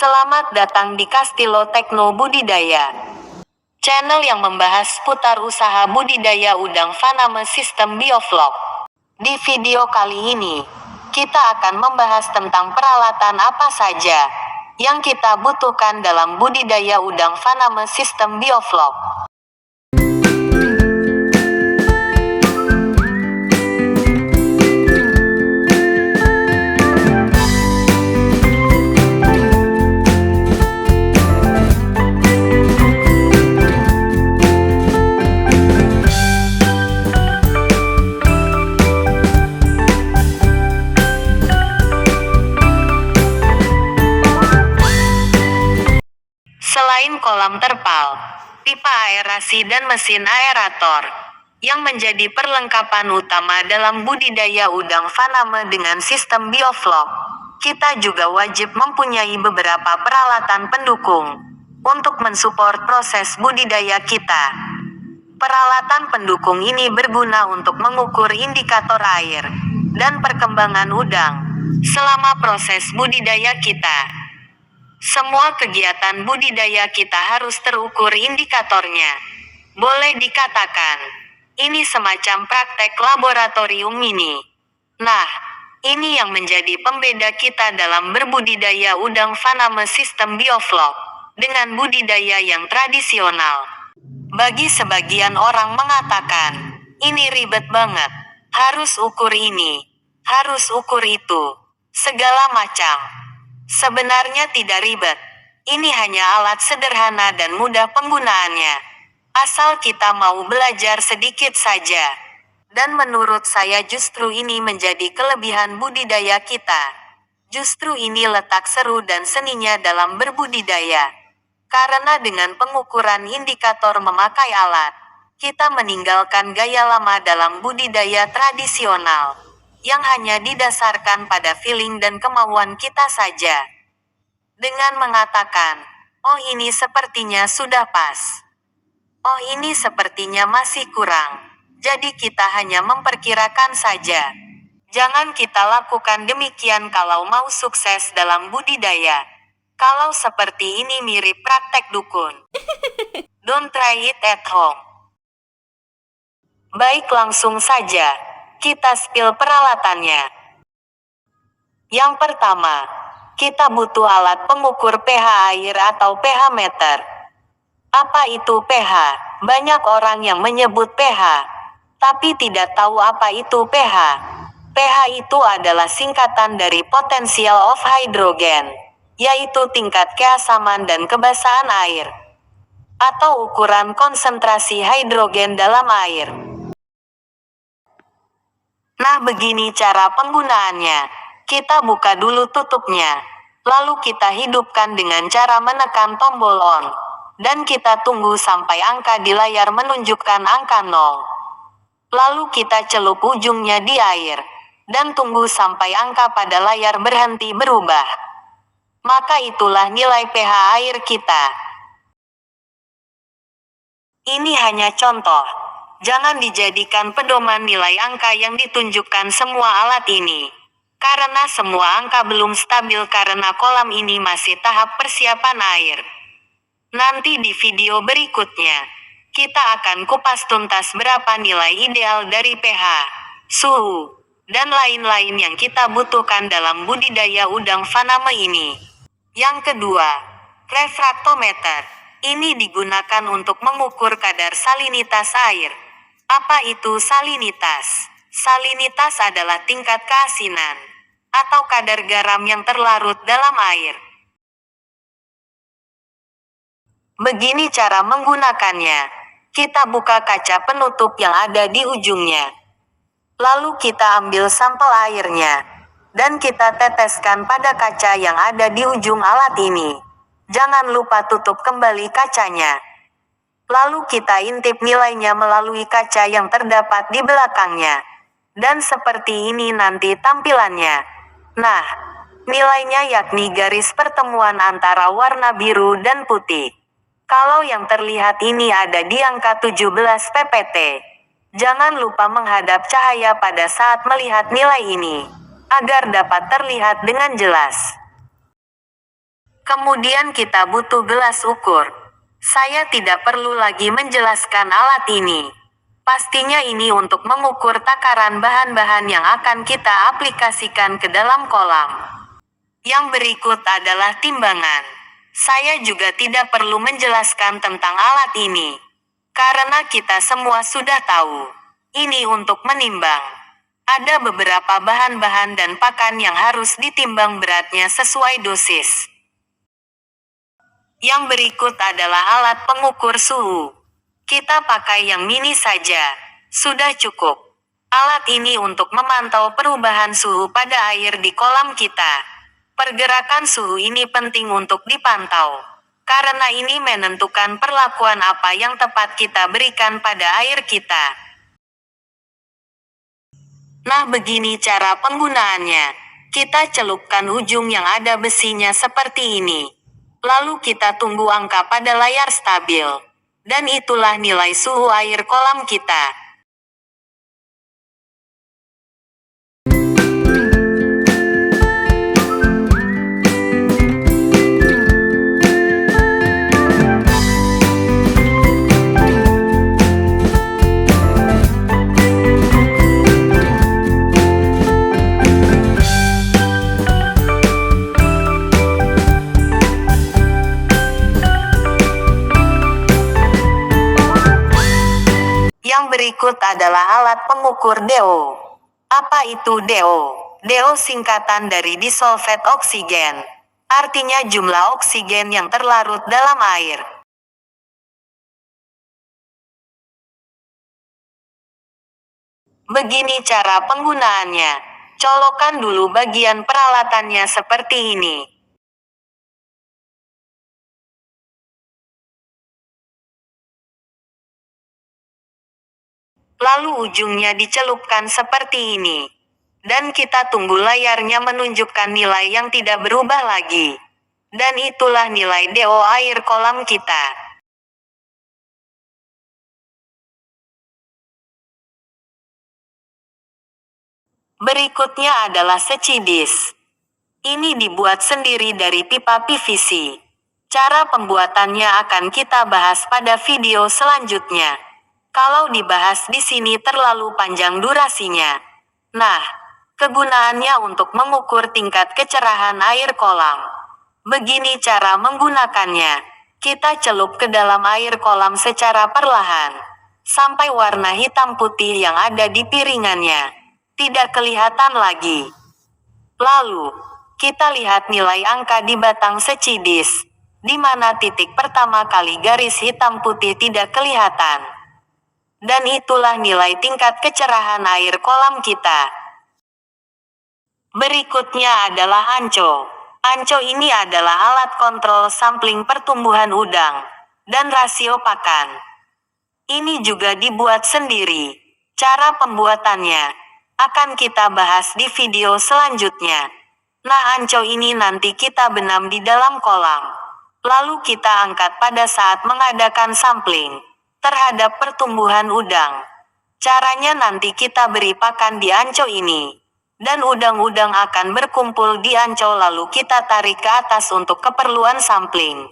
Selamat datang di Kastilo Tekno Budidaya, channel yang membahas seputar usaha budidaya udang Faname Sistem Bioflok. Di video kali ini, kita akan membahas tentang peralatan apa saja yang kita butuhkan dalam budidaya udang Faname Sistem Bioflok. Selain kolam terpal, pipa aerasi dan mesin aerator, yang menjadi perlengkapan utama dalam budidaya udang Faname dengan sistem bioflok, kita juga wajib mempunyai beberapa peralatan pendukung untuk mensupport proses budidaya kita. Peralatan pendukung ini berguna untuk mengukur indikator air dan perkembangan udang selama proses budidaya kita. Semua kegiatan budidaya kita harus terukur indikatornya. Boleh dikatakan, ini semacam praktek laboratorium mini. Nah, ini yang menjadi pembeda kita dalam berbudidaya udang Faname Sistem Bioflok dengan budidaya yang tradisional. Bagi sebagian orang mengatakan, ini ribet banget, harus ukur ini, harus ukur itu, segala macam. Sebenarnya tidak ribet. Ini hanya alat sederhana dan mudah penggunaannya. Asal kita mau belajar sedikit saja. Dan menurut saya justru ini menjadi kelebihan budidaya kita. Justru ini letak seru dan seninya dalam berbudidaya. Karena dengan pengukuran indikator memakai alat, kita meninggalkan gaya lama dalam budidaya tradisional yang hanya didasarkan pada feeling dan kemauan kita saja. Dengan mengatakan, oh ini sepertinya sudah pas. Oh ini sepertinya masih kurang. Jadi kita hanya memperkirakan saja. Jangan kita lakukan demikian kalau mau sukses dalam budidaya. Kalau seperti ini mirip praktek dukun. Don't try it at home. Baik, langsung saja kita spill peralatannya. Yang pertama, kita butuh alat pengukur pH air atau pH meter. Apa itu pH? Banyak orang yang menyebut pH, tapi tidak tahu apa itu pH. pH itu adalah singkatan dari potential of hydrogen, yaitu tingkat keasaman dan kebasahan air, atau ukuran konsentrasi hidrogen dalam air. Nah, begini cara penggunaannya. Kita buka dulu tutupnya. Lalu kita hidupkan dengan cara menekan tombol on. Dan kita tunggu sampai angka di layar menunjukkan angka 0. Lalu kita celup ujungnya di air. Dan tunggu sampai angka pada layar berhenti berubah. Maka itulah nilai pH air kita. Ini hanya contoh. Jangan dijadikan pedoman nilai angka yang ditunjukkan semua alat ini. Karena semua angka belum stabil karena kolam ini masih tahap persiapan air. Nanti di video berikutnya, kita akan kupas tuntas berapa nilai ideal dari pH, suhu, dan lain-lain yang kita butuhkan dalam budidaya udang Faname ini. Yang kedua, refraktometer. Ini digunakan untuk mengukur kadar salinitas air. Apa itu salinitas? Salinitas adalah tingkat keasinan atau kadar garam yang terlarut dalam air. Begini cara menggunakannya. Kita buka kaca penutup yang ada di ujungnya. Lalu kita ambil sampel airnya dan kita teteskan pada kaca yang ada di ujung alat ini. Jangan lupa tutup kembali kacanya. Lalu kita intip nilainya melalui kaca yang terdapat di belakangnya. Dan seperti ini nanti tampilannya. Nah, nilainya yakni garis pertemuan antara warna biru dan putih. Kalau yang terlihat ini ada di angka 17 ppt. Jangan lupa menghadap cahaya pada saat melihat nilai ini, agar dapat terlihat dengan jelas. Kemudian kita butuh gelas ukur. Saya tidak perlu lagi menjelaskan alat ini. Pastinya ini untuk mengukur takaran bahan-bahan yang akan kita aplikasikan ke dalam kolam. Yang berikut adalah timbangan. Saya juga tidak perlu menjelaskan tentang alat ini. Karena kita semua sudah tahu. Ini untuk menimbang. Ada beberapa bahan-bahan dan pakan yang harus ditimbang beratnya sesuai dosis. Yang berikut adalah alat pengukur suhu. Kita pakai yang mini saja. Sudah cukup. Alat ini untuk memantau perubahan suhu pada air di kolam kita. Pergerakan suhu ini penting untuk dipantau. Karena ini menentukan perlakuan apa yang tepat kita berikan pada air kita. Nah, begini cara penggunaannya. Kita celupkan ujung yang ada besinya seperti ini. Lalu kita tunggu angka pada layar stabil. Dan itulah nilai suhu air kolam kita. Yang berikut adalah alat pengukur DO. Apa itu DO? DO singkatan dari dissolved oxygen. Artinya jumlah oksigen yang terlarut dalam air. Begini cara penggunaannya. Colokkan dulu bagian peralatannya seperti ini. Lalu ujungnya dicelupkan seperti ini. Dan kita tunggu layarnya menunjukkan nilai yang tidak berubah lagi. Dan itulah nilai DO air kolam kita. Berikutnya adalah secidis. Ini dibuat sendiri dari pipa PVC. Cara pembuatannya akan kita bahas pada video selanjutnya. Kalau dibahas di sini terlalu panjang durasinya. Nah, kegunaannya untuk mengukur tingkat kecerahan air kolam. Begini cara menggunakannya. Kita celup ke dalam air kolam secara perlahan. Sampai warna hitam putih yang ada di piringannya tidak kelihatan lagi. Lalu, kita lihat nilai angka di batang secidis, di mana titik pertama kali garis hitam putih tidak kelihatan. Dan itulah nilai tingkat kecerahan air kolam kita. Berikutnya adalah anco. Anco ini adalah alat kontrol sampling pertumbuhan udang dan rasio pakan. Ini juga dibuat sendiri. Cara pembuatannya akan kita bahas di video selanjutnya. Nah, anco ini nanti kita benam di dalam kolam. Lalu kita angkat pada saat mengadakan sampling terhadap pertumbuhan udang. Caranya nanti kita beri pakan di anco ini. Dan udang-udang akan berkumpul di anco lalu kita tarik ke atas untuk keperluan sampling.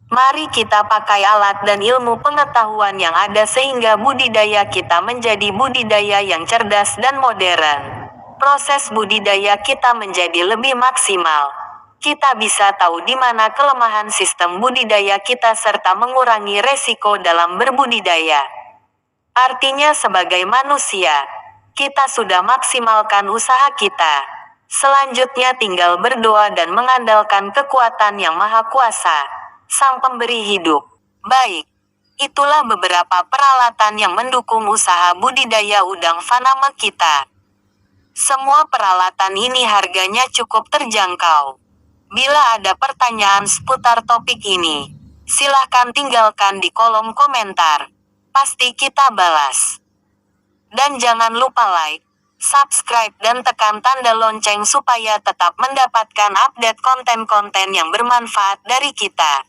Mari kita pakai alat dan ilmu pengetahuan yang ada sehingga budidaya kita menjadi budidaya yang cerdas dan modern. Proses budidaya kita menjadi lebih maksimal. Kita bisa tahu di mana kelemahan sistem budidaya kita serta mengurangi resiko dalam berbudidaya. Artinya sebagai manusia, kita sudah maksimalkan usaha kita. Selanjutnya tinggal berdoa dan mengandalkan kekuatan yang maha kuasa, Sang Pemberi hidup. Baik, itulah beberapa peralatan yang mendukung usaha budidaya udang faname kita. Semua peralatan ini harganya cukup terjangkau. Bila ada pertanyaan seputar topik ini, silahkan tinggalkan di kolom komentar. Pasti kita balas. Dan jangan lupa like, subscribe dan tekan tanda lonceng supaya tetap mendapatkan update konten-konten yang bermanfaat dari kita.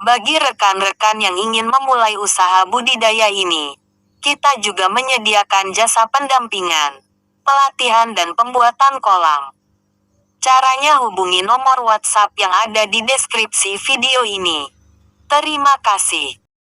Bagi rekan-rekan yang ingin memulai usaha budidaya ini, kita juga menyediakan jasa pendampingan, pelatihan dan pembuatan kolam. Caranya hubungi nomor WhatsApp yang ada di deskripsi video ini. Terima kasih.